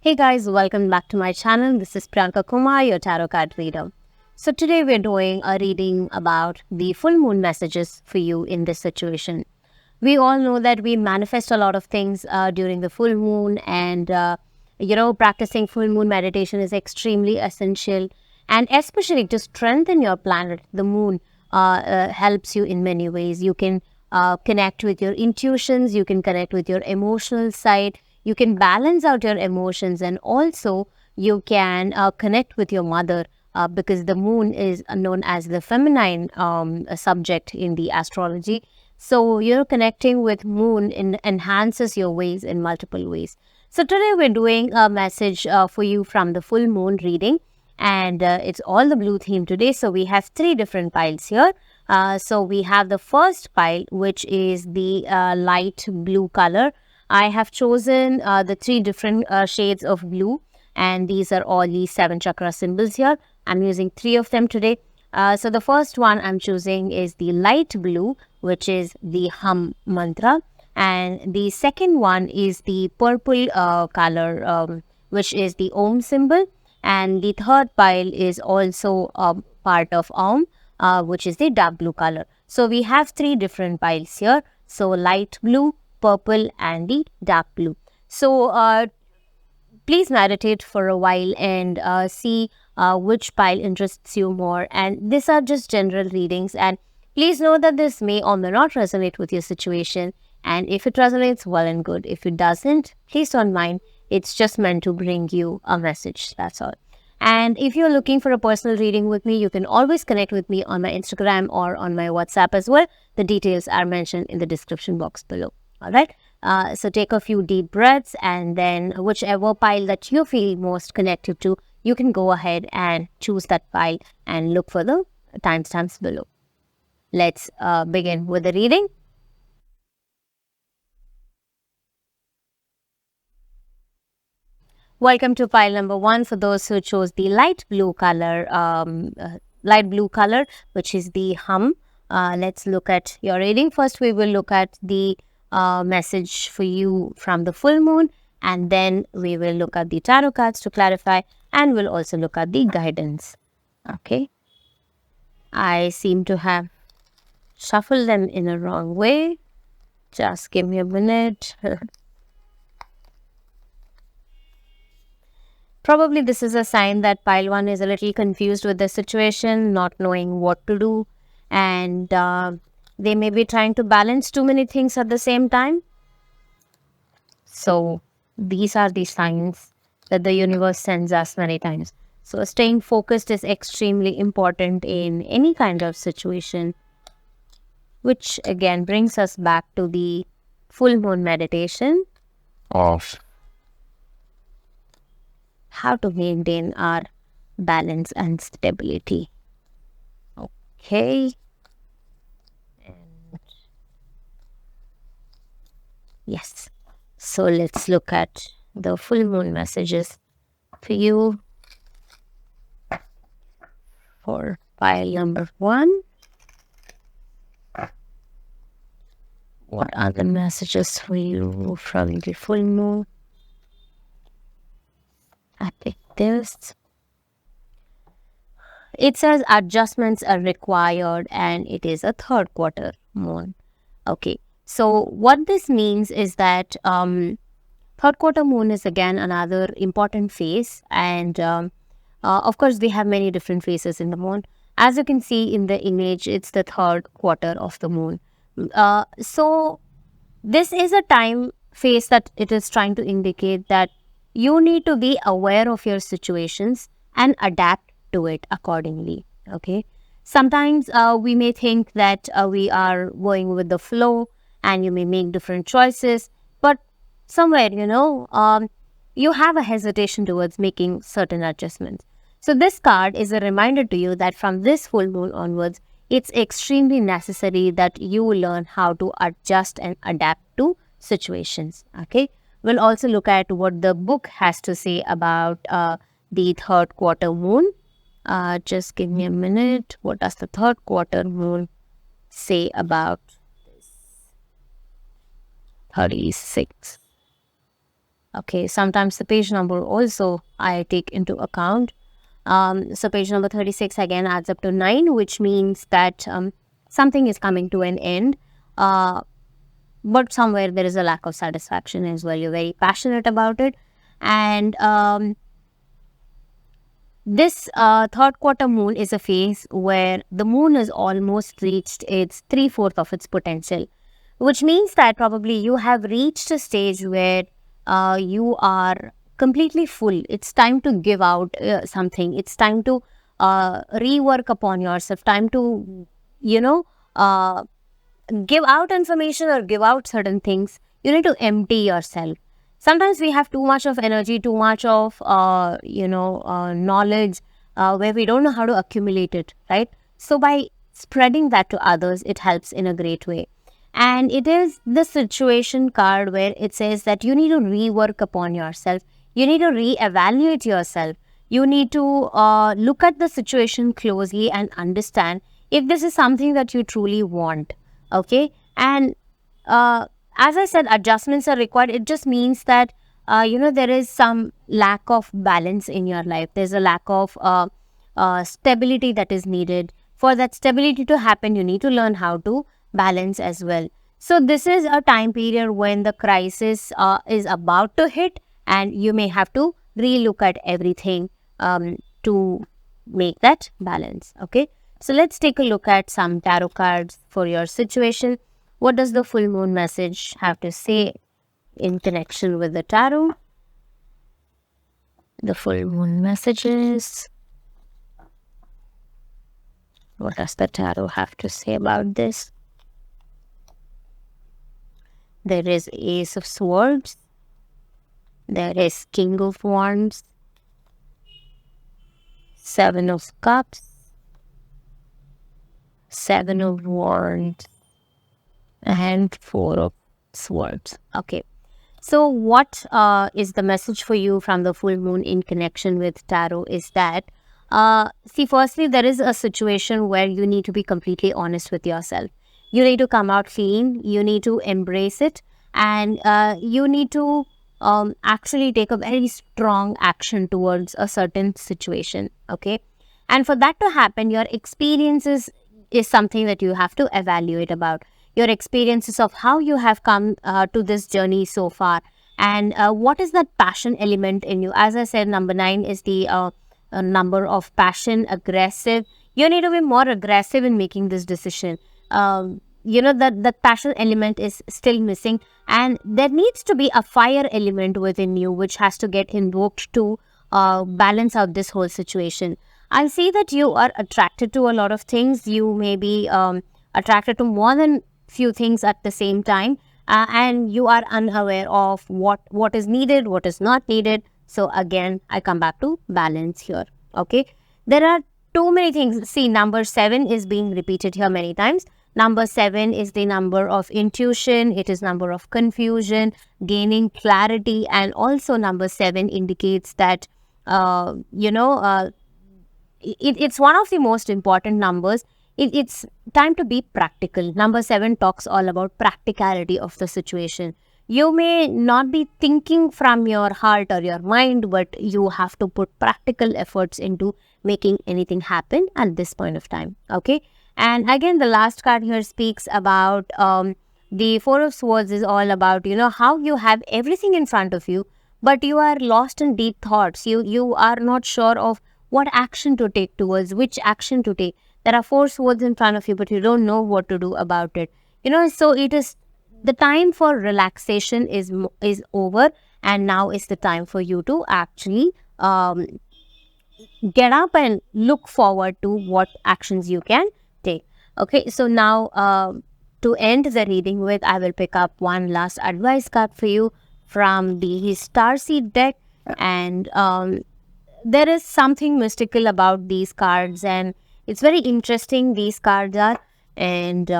Hey guys, welcome back to my channel. This is Priyanka Kumar, your tarot card reader. So today we're doing a reading about the full moon messages for you in this situation. We all know that we manifest a lot of things during the full moon, and practicing full moon meditation is extremely essential, and especially to strengthen your planet. The moon helps you in many ways. You can connect with your intuitions, you can connect with your emotional side, you can balance out your emotions, and also you can connect with your mother, because the moon is known as the feminine subject in the astrology. So connecting with moon enhances your ways in multiple ways. So today we're doing a message for you from the full moon reading, and it's all the blue theme today. So we have three different piles here. So we have the first pile, which is the light blue color. I have chosen the three different shades of blue, and these are all the 7 chakra symbols here. I'm using 3 of them today. So the first one I'm choosing is the light blue, which is the hum mantra, and the second one is the purple color, which is the om symbol, and the third pile is also part of om, which is the dark blue color. So we have 3 different piles here. So light blue, purple, and the dark blue. So please meditate for a while and see which pile interests you more. And these are just general readings, and please know that this may or may not resonate with your situation. And if it resonates, well and good. If it doesn't, please don't mind. It's just meant to bring you a message. That's all. And if you're looking for a personal reading with me, you can always connect with me on my Instagram or on my WhatsApp as well. The details are mentioned in the description box below. All right. So take a few deep breaths, and then whichever pile that you feel most connected to, you can go ahead and choose that pile and look for the timestamps below. Let's begin with the reading. Welcome to pile number 1 for those who chose the light blue color, which is the hum. Let's look at your reading. First, we will look at the message for you from the full moon, and then we will look at the tarot cards to clarify, and we'll also look at the guidance. Okay. I seem to have shuffled them in a wrong way. Just give me a minute. Probably this is a sign that pile 1 is a little confused with the situation, not knowing what to do, and they may be trying to balance too many things at the same time. So these are the signs that the universe sends us many times. So staying focused is extremely important in any kind of situation, which again brings us back to the full moon meditation of how to maintain our balance and stability. Okay. And yes. So let's look at the full moon messages for you for pile number 1. What are the messages for you from the full moon? I pick this. It says adjustments are required, and it is a 3rd quarter moon. Okay. So what this means is that 3rd quarter moon is again another important phase, and of course we have many different phases in the moon. As you can see in the image, it's the 3rd quarter of the moon. So this is a time phase that it is trying to indicate that you need to be aware of your situations and adapt to it accordingly. Okay. Sometimes we may think that we are going with the flow, and you may make different choices, but somewhere, you have a hesitation towards making certain adjustments. So this card is a reminder to you that from this full moon onwards, it's extremely necessary that you learn how to adjust and adapt to situations. Okay. We'll also look at what the book has to say about the 3rd quarter moon. Just give me a minute. What does the 3rd quarter moon say about this? 36. Okay, sometimes the page number also I take into account. So page number 36 again adds up to 9, which means that something is coming to an end. But somewhere there is a lack of satisfaction as well. You're very passionate about it. And this third quarter moon is a phase where the moon has almost reached its 3/4 of its potential, which means that probably you have reached a stage where you are completely full. It's time to give out something. It's time to rework upon yourself, time to, you know, give out information or give out certain things. You need to empty yourself. Sometimes we have too much of energy, too much of knowledge, where we don't know how to accumulate it, right? So by spreading that to others, it helps in a great way. And it is the situation card where it says that you need to rework upon yourself. You need to reevaluate yourself. You need to look at the situation closely and understand if this is something that you truly want. Okay. And as I said, adjustments are required. It just means that, there is some lack of balance in your life. There's a lack of stability that is needed. For that stability to happen, you need to learn how to balance as well. So this is a time period when the crisis is about to hit, and you may have to relook at everything to make that balance. Okay. So let's take a look at some tarot cards for your situation. What does the full moon message have to say in connection with the tarot? The full moon messages. What does the tarot have to say about this? There is Ace of Swords. There is King of Wands. Seven of Cups. Seven of Wands. And Four of Swords. Okay. So what is the message for you from the full moon in connection with tarot is that, firstly, there is a situation where you need to be completely honest with yourself. You need to come out clean. You need to embrace it. And you need to actually take a very strong action towards a certain situation. Okay. And for that to happen, your experiences is something that you have to evaluate about. Your experiences of how you have come to this journey so far, and what is that passion element in you. As I said, number 9 is the number of passion, aggressive. You need to be more aggressive in making this decision. That passion element is still missing, and there needs to be a fire element within you which has to get invoked to balance out this whole situation. I see that you are attracted to a lot of things. You may be attracted to more than few things at the same time, and you are unaware of what is needed, what is not needed. So again, I come back to balance here. Okay, there are too many things. See, number 7 is being repeated here many times. Number 7 is the number of intuition. It is number of confusion, gaining clarity, and also number 7 indicates that it's one of the most important numbers. It's time to be practical. Number 7 talks all about practicality of the situation. You may not be thinking from your heart or your mind, but you have to put practical efforts into making anything happen at this point of time. Okay. And again, the last card here speaks about the Four of Swords is all about, how you have everything in front of you, but you are lost in deep thoughts. You are not sure of what action to take towards, which action to take. There are 4 swords in front of you, but you don't know what to do about it. So it is the time for relaxation is over, and now is the time for you to actually get up and look forward to what actions you can take. Okay, so now to end the reading with, I will pick up one last advice card for you from the Starseed deck, and there is something mystical about these cards, and it's very interesting, these cards are, and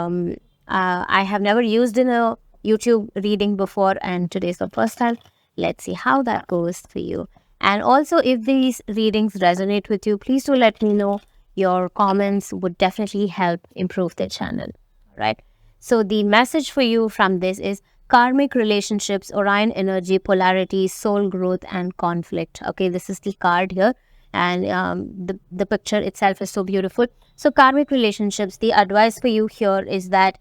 I have never used in a YouTube reading before, and today's the first time. Let's see how that goes for you. And also, if these readings resonate with you, please do let me know. Your comments would definitely help improve the channel, right? So the message for you from this is karmic relationships, Orion energy, polarity, soul growth, and conflict. Okay, this is the card here, and the picture itself is so beautiful. So, karmic relationships, the advice for you here is that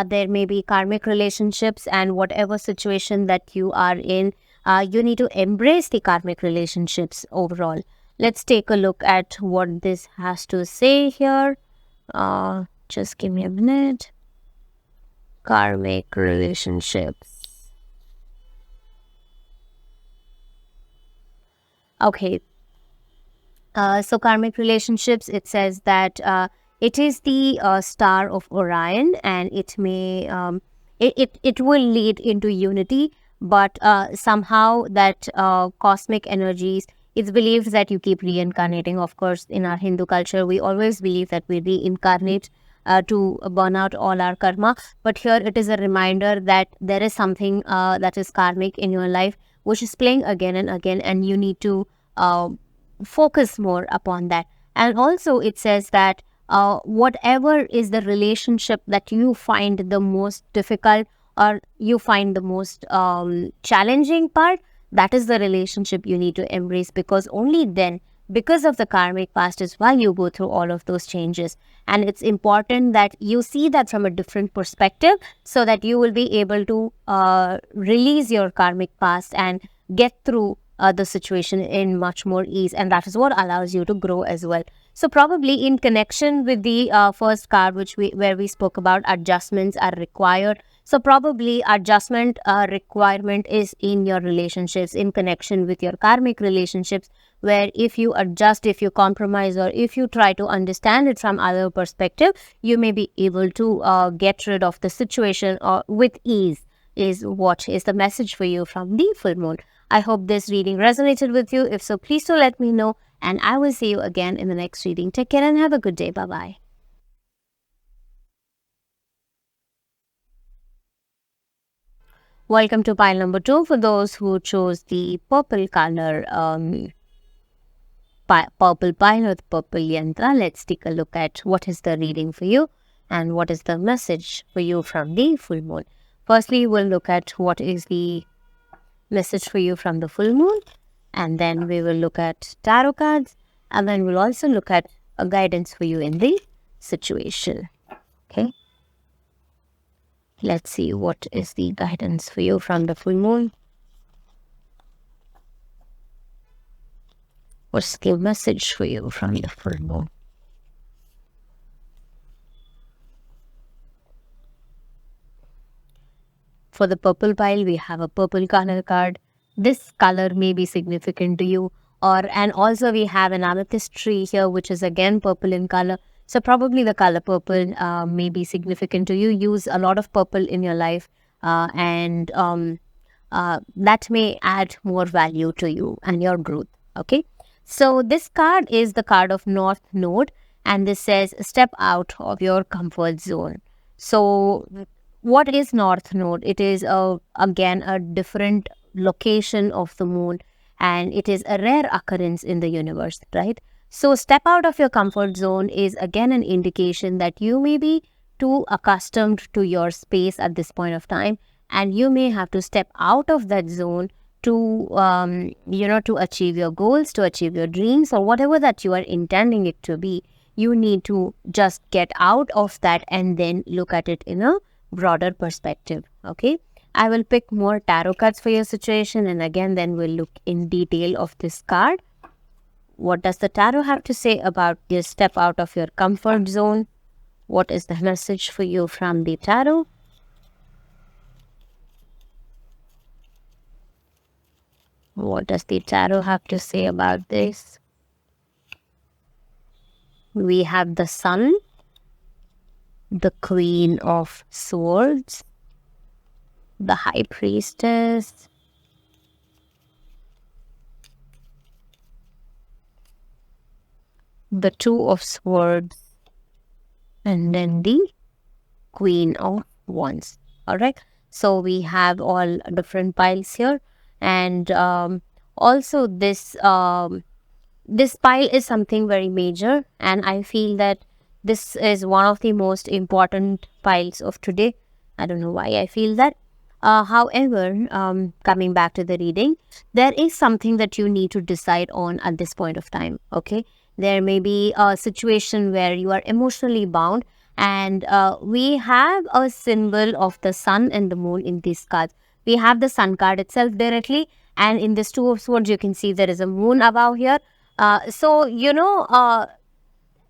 there may be karmic relationships, and whatever situation that you are in, you need to embrace the karmic relationships overall. Let's take a look at what this has to say here. Just give me a minute. Karmic relationships. Okay. So karmic relationships, it says that it is the star of Orion, and it may it will lead into unity, but somehow that cosmic energies, it's believed that you keep reincarnating. Of course, in our Hindu culture, we always believe that we reincarnate to burn out all our karma. But here it is a reminder that there is something that is karmic in your life, which is playing again and again, and you need to focus more upon that. And also, it says that whatever is the relationship that you find the most difficult, or you find the most challenging part, that is the relationship you need to embrace, because only then, because of the karmic past, is why you go through all of those changes. And it's important that you see that from a different perspective, so that you will be able to release your karmic past and get through the situation in much more ease, and that is what allows you to grow as well. So probably in connection with the first card, where we spoke about adjustments are required, so probably adjustment requirement is in your relationships, in connection with your karmic relationships, where if you adjust, if you compromise, or if you try to understand it from other perspective, you may be able to get rid of the situation with ease, is what is the message for you from the full moon. I hope this reading resonated with you. If so, please do let me know, and I will see you again in the next reading. Take care and have a good day. Bye-bye. Welcome to pile number 2 for those who chose the purple color purple pile or the purple yantra. Let's take a look at what is the reading for you and what is the message for you from the full moon. Firstly, we'll look at what is the message for you from the full moon, and then we will look at tarot cards, and then we'll also look at a guidance for you in the situation. Okay, let's see what is the guidance for you from the full moon. What's the message for you from the full moon? For the purple pile, we have a purple color card. This color may be significant to you, and also we have an amethyst tree here, which is again purple in color. So probably the color purple may be significant to you. Use a lot of purple in your life, and that may add more value to you and your growth. Okay. So this card is the card of North Node, and this says step out of your comfort zone. So what is North Node? It is again a different location of the moon, and it is a rare occurrence in the universe, right? So step out of your comfort zone is again an indication that you may be too accustomed to your space at this point of time, and you may have to step out of that zone to to achieve your goals, to achieve your dreams, or whatever that you are intending it to be. You need to just get out of that and then look at it in a broader perspective. Okay, I will pick more tarot cards for your situation, and again then we'll look in detail of this card. What does the tarot have to say about this step out of your comfort zone? What is the message for you from the tarot? What does the tarot have to say about this? We have the Sun, the Queen of Swords, the High Priestess, the Two of Swords, and then the Queen of Wands. All right. So we have all different piles here, and also this this pile is something very major, and I feel that this is one of the most important piles of today. I don't know why I feel that. However, coming back to the reading, there is something that you need to decide on at this point of time. Okay, there may be a situation where you are emotionally bound, and we have a symbol of the sun and the moon in these cards. We have the sun card itself directly, and in this two of swords, you can see there is a moon above here.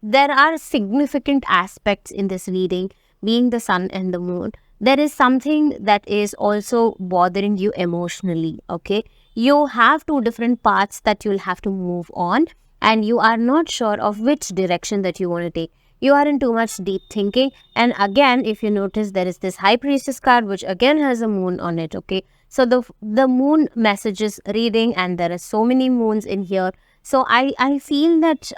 There are significant aspects in this reading, being the sun and the moon. There is something that is also bothering you emotionally. Okay, you have two different paths that you'll have to move on, and you are not sure of which direction that you want to take. You are in too much deep thinking, and again, if you notice, there is this high priestess card which again has a moon on it. Okay, so the moon messages reading, and there are so many moons in here. So I feel that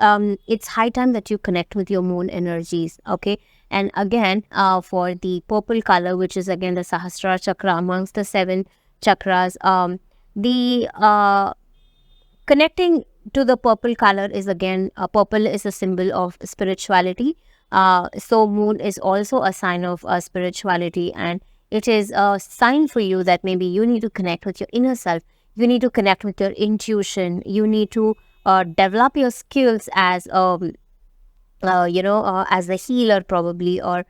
it's high time that you connect with your moon energies. Okay, and again, for the purple color, which is again the Sahasrara chakra amongst the seven chakras, the connecting to the purple color is again, purple is a symbol of spirituality. So moon is also a sign of spirituality, and it is a sign for you that maybe you need to connect with your inner self. You need to connect with your intuition. You need to develop your skills as as a healer probably, or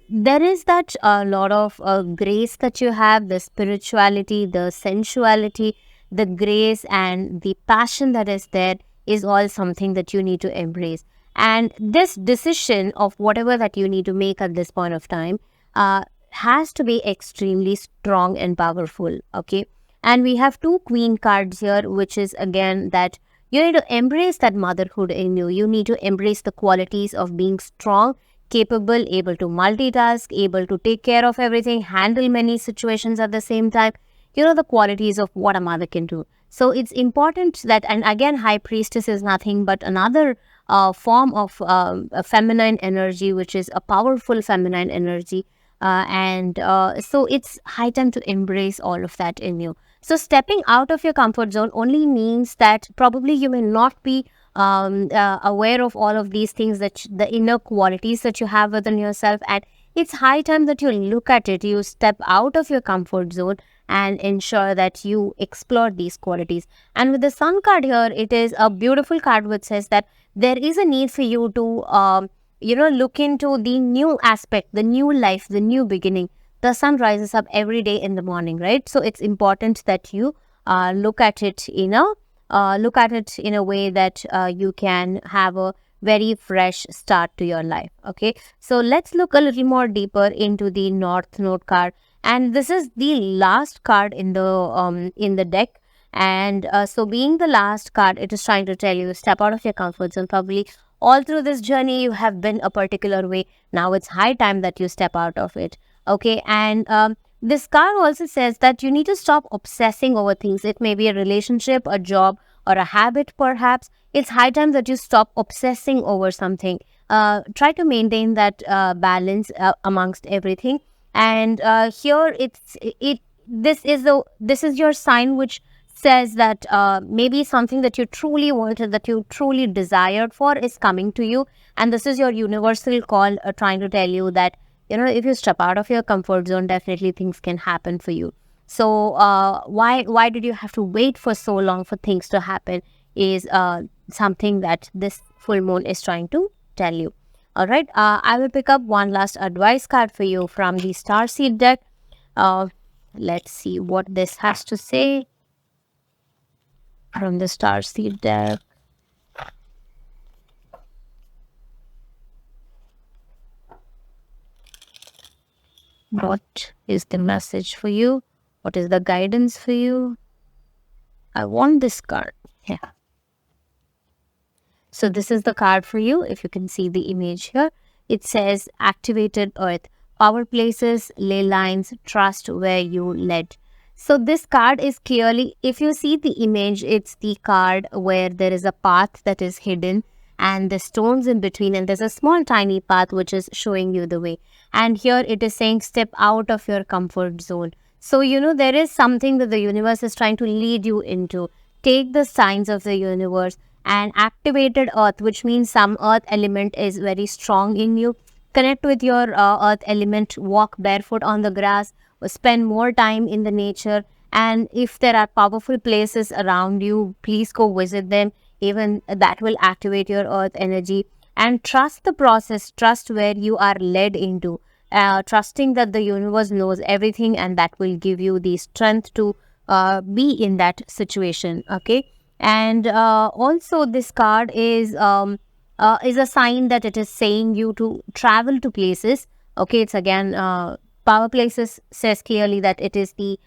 there is that a lot of grace that you have, the spirituality, the sensuality, the grace and the passion that is there is all something that you need to embrace. And this decision of whatever that you need to make at this point of time has to be extremely strong and powerful. Okay, and we have two queen cards here, which is again that you need to embrace that motherhood in you. You need to embrace the qualities of being strong, capable, able to multitask, able to take care of everything, handle many situations at the same time. You know, the qualities of what a mother can do. So it's important that, and again, high priestess is nothing but another form of a feminine energy, which is a powerful feminine energy. So it's high time to embrace all of that in you. So stepping out of your comfort zone only means that probably you may not be aware of all of these things, that the inner qualities that you have within yourself, and it's high time that you look at it, you step out of your comfort zone and ensure that you explore these qualities. And with the sun card here, it is a beautiful card which says that there is a need for you to look into the new aspect, the new life, the new beginning. The sun rises up every day in the morning, right? So it's important that you look at it in a way that you can have a very fresh start to your life. Okay, so let's look a little more deeper into the North Node card, and this is the last card in the deck. And so being the last card, it is trying to tell you step out of your comfort zone. Probably all through this journey you have been a particular way. Now it's high time that you step out of it. Okay, and this card also says that you need to stop obsessing over things. It may be a relationship, a job, or a habit perhaps. It's high time that you stop obsessing over something. Try to maintain that balance amongst everything. And here this is your sign which says that maybe something that you truly wanted, that you truly desired for, is coming to you, and this is your universal call trying to tell you that, you know, if you step out of your comfort zone, definitely things can happen for you. So why did you have to wait for so long for things to happen is something that this full moon is trying to tell you. All right, I will pick up one last advice card for you from the Starseed deck. Let's see what this has to say from the Starseed deck. What is the message for you? What is the guidance for you? I want this card. Yeah. So this is the card for you. If you can see the image here, it says activated earth, power places, ley lines, trust where you led. So this card is clearly, if you see the image, it's the card where there is a path that is hidden and the stones in between, and there's a small tiny path which is showing you the way. And here it is saying step out of your comfort zone. So, you know, there is something that the universe is trying to lead you into. Take the signs of the universe. And activated earth, which means some earth element is very strong in you. Connect with your earth element, walk barefoot on the grass, spend more time in the nature. And if there are powerful places around you, please go visit them. Even that will activate your earth energy. And trust the process, trust where you are led into, trusting that the universe knows everything, and that will give you the strength to be in that situation. Okay. And also this card is a sign that it is saying you to travel to places. Okay, it's again power places says clearly that it is the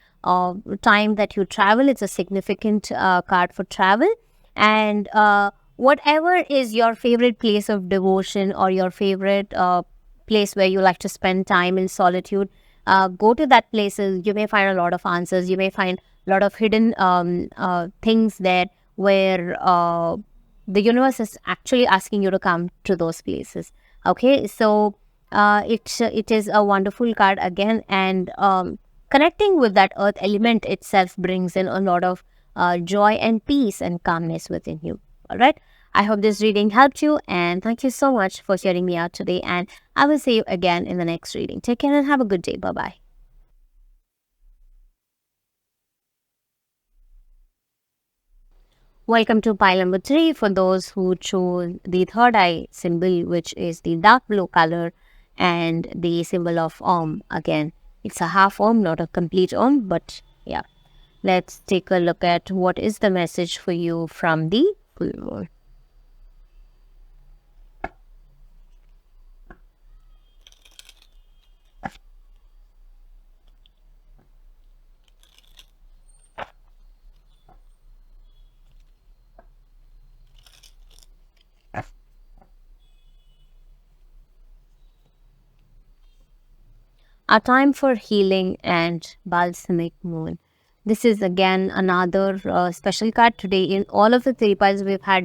time that you travel. It's a significant card for travel. And whatever is your favorite place of devotion, or your favorite place where you like to spend time in solitude, go to that places. You may find a lot of answers. You may find a lot of hidden things there, where the universe is actually asking you to come to those places. Okay, so it is a wonderful card again. And connecting with that earth element itself brings in a lot of joy and peace and calmness within you. All right, I hope this reading helped you, and thank you so much for hearing me out today, and I will see you again in the next reading. Take care and have a good day. Bye bye. Welcome to pile number 3 for those who chose the third eye symbol, which is the dark blue color, and the symbol of Om. Again, it's a half Om, not a complete Om, but yeah. Let's take a look at what is the message for you from the full moon. A time for healing and balsamic moon. This is again another special card today. In all of the three piles, we've had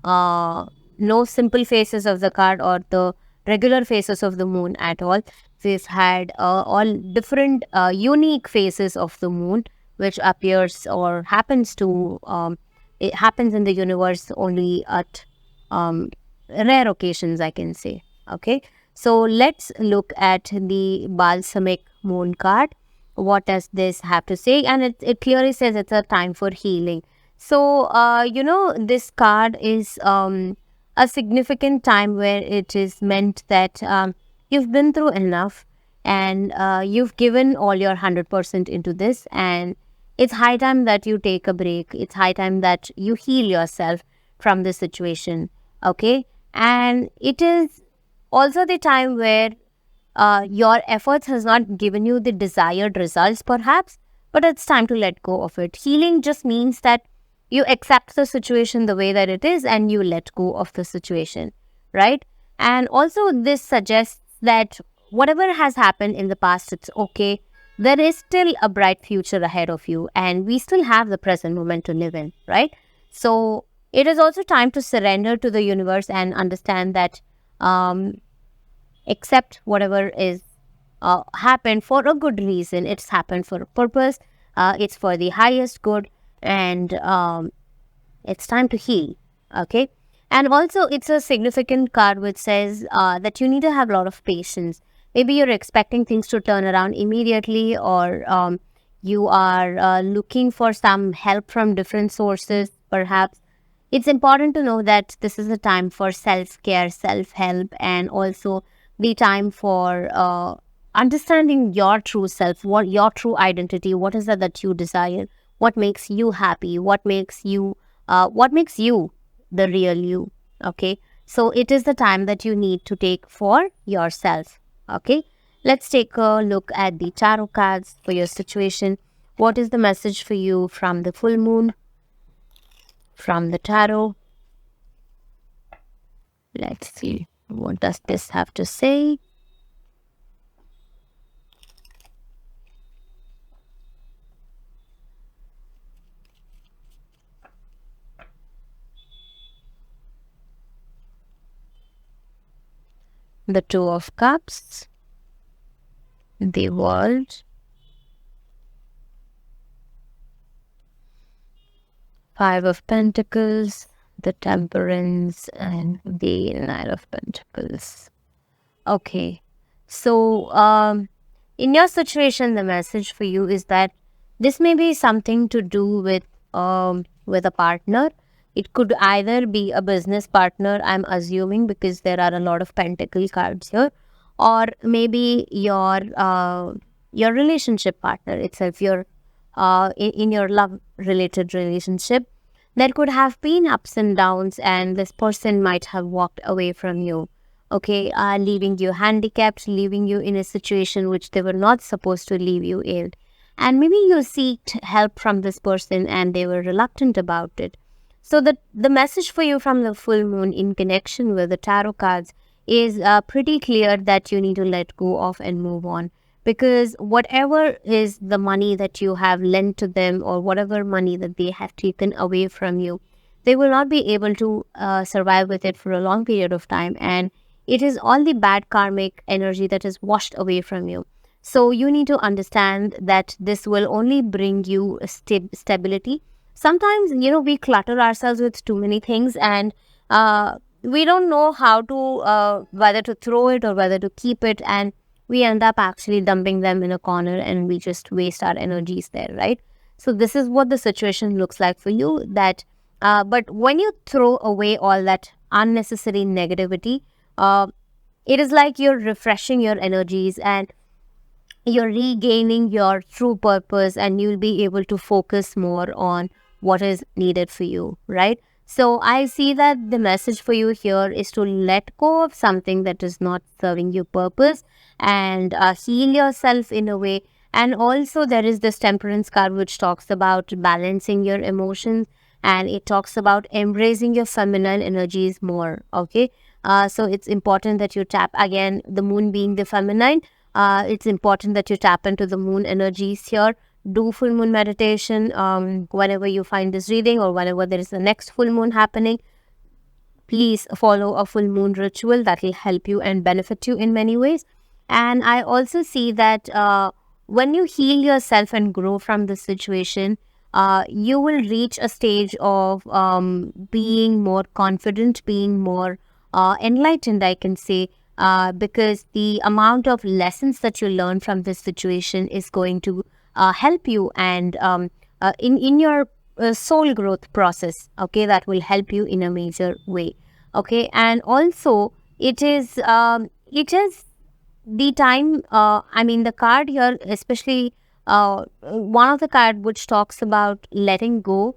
uh, no simple faces of the card or the regular faces of the moon at all. We've had all different unique faces of the moon, which appears or happens to it happens in the universe only at um, rare occasions, I can say. Okay, so let's look at the balsamic moon card. What does this have to say? And it clearly says it's a time for healing. So, this card is a significant time where it is meant that you've been through enough, and you've given all your 100% into this, and it's high time that you take a break. It's high time that you heal yourself from this situation. Okay, and it is also the time where your efforts has not given you the desired results perhaps, but it's time to let go of it. Healing just means that you accept the situation the way that it is, and you let go of the situation, right? And also this suggests that whatever has happened in the past, it's okay. There is still a bright future ahead of you, and we still have the present moment to live in, right? So it is also time to surrender to the universe and understand that um, accept whatever is happened for a good reason. It's happened for a purpose. It's for the highest good, and it's time to heal. Okay, and also it's a significant card which says that you need to have a lot of patience. Maybe you're expecting things to turn around immediately, or you are looking for some help from different sources perhaps. It's important to know that this is a time for self-care, self-help, and also the time for understanding your true self, what your true identity, what is it that you desire, what makes you happy, what makes you the real you. Okay, so it is the time that you need to take for yourself. Okay, let's take a look at the tarot cards for your situation. What is the message for you from the full moon, from the tarot? Let's see, what does this have to say? The Two of Cups, the World, Five of Pentacles, the Temperance, and the Nine of Pentacles. Okay, so in your situation, the message for you is that this may be something to do with a partner. It could either be a business partner, I'm assuming, because there are a lot of pentacle cards here, or maybe your relationship partner itself, in your love related relationship. There could have been ups and downs, and this person might have walked away from you, okay, leaving you handicapped, leaving you in a situation which they were not supposed to leave you in. And maybe you seeked help from this person and they were reluctant about it. So the message for you from the full moon in connection with the tarot cards is pretty clear, that you need to let go of and move on, because whatever is the money that you have lent to them, or whatever money that they have taken away from you, they will not be able to survive with it for a long period of time, and it is all the bad karmic energy that is washed away from you. So you need to understand that this will only bring you a stability. Sometimes, we clutter ourselves with too many things, and we don't know how to, whether to throw it or whether to keep it, and we end up actually dumping them in a corner, and we just waste our energies there, right? So this is what the situation looks like for you, that but when you throw away all that unnecessary negativity, it is like you're refreshing your energies, and you're regaining your true purpose, and you'll be able to focus more on what is needed for you, right? So I see that the message for you here is to let go of something that is not serving you purpose, and heal yourself in a way. And also there is this temperance card which talks about balancing your emotions, and it talks about embracing your feminine energies more, okay? So it's important that you tap, again, the moon being the feminine, it's important that you tap into the moon energies here. Do full moon meditation whenever you find this reading, or whenever there is the next full moon happening. Please follow a full moon ritual that will help you and benefit you in many ways. And I also see that when you heal yourself and grow from this situation, you will reach a stage of being more confident, being more enlightened, I can say, because the amount of lessons that you learn from this situation is going to help you, and in your soul growth process, okay, that will help you in a major way, okay. And also it is the time, I mean, the card here, especially one of the card which talks about letting go.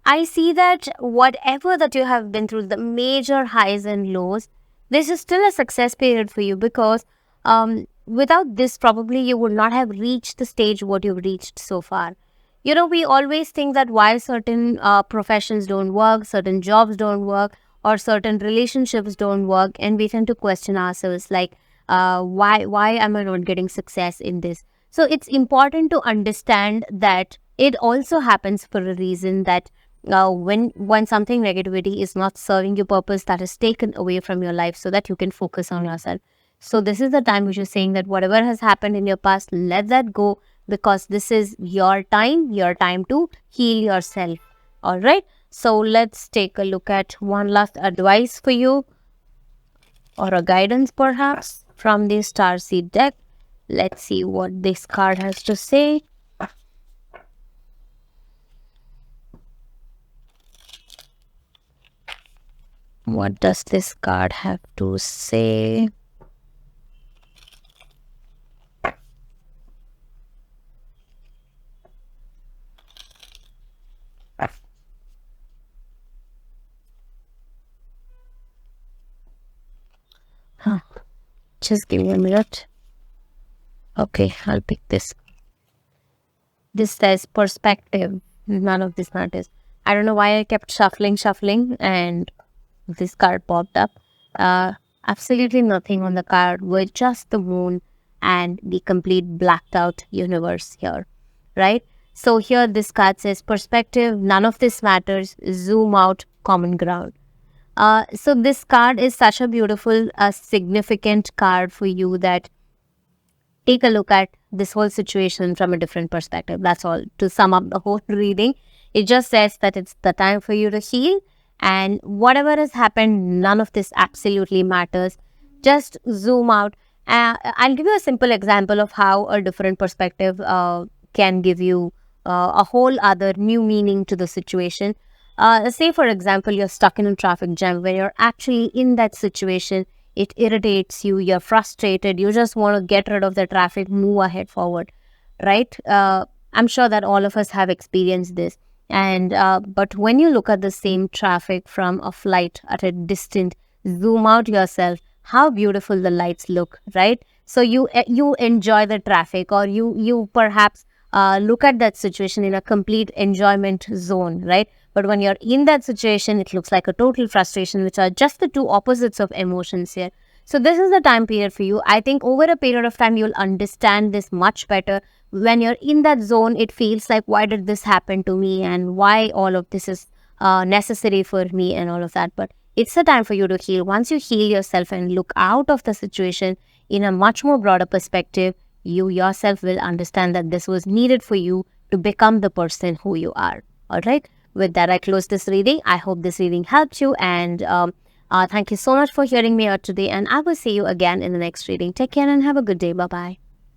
I see that whatever that you have been through, the major highs and lows, this is still a success period for you, because without this, probably you would not have reached the stage what you've reached so far. We always think that why certain professions don't work, certain jobs don't work, or certain relationships don't work, and we tend to question ourselves, like, why am I not getting success in this? So it's important to understand that it also happens for a reason, that when something negativity is not serving your purpose, that is taken away from your life, so that you can focus on yourself. So this is the time which is saying that whatever has happened in your past, let that go, because this is your time to heal yourself. All right. So let's take a look at one last advice for you, or a guidance perhaps, from the Starseed deck. Let's see what this card has to say. What does this card have to say? Just give me a minute. Okay, I'll pick this. This says perspective. None of this matters. I don't know why I kept shuffling, and this card popped up. Absolutely nothing on the card, with just the moon and the complete blacked out universe here, right? So here this card says perspective, none of this matters, zoom out, common ground. So this card is such a beautiful, significant card for you, that take a look at this whole situation from a different perspective. That's all. To sum up the whole reading, it just says that it's the time for you to heal, and whatever has happened, none of this absolutely matters. Just zoom out I'll give you a simple example of how a different perspective can give you a whole other new meaning to the situation. Say, for example, you're stuck in a traffic jam where you're actually in that situation. It irritates you, you're frustrated, you just want to get rid of the traffic, move ahead forward, right? I'm sure that all of us have experienced this. And but when you look at the same traffic from a flight at a distant, zoom out yourself, how beautiful the lights look, right? So you enjoy the traffic, or you perhaps look at that situation in a complete enjoyment zone, right? But when you're in that situation, it looks like a total frustration, which are just the two opposites of emotions here. So this is the time period for you. I think over a period of time, you'll understand this much better. When you're in that zone, it feels like, why did this happen to me, and why all of this is necessary for me, and all of that. But it's the time for you to heal. Once you heal yourself and look out of the situation in a much more broader perspective, you yourself will understand that this was needed for you to become the person who you are. All right. With that, I close this reading. I hope this reading helped you. And thank you so much for hearing me out today. And I will see you again in the next reading. Take care and have a good day. Bye-bye.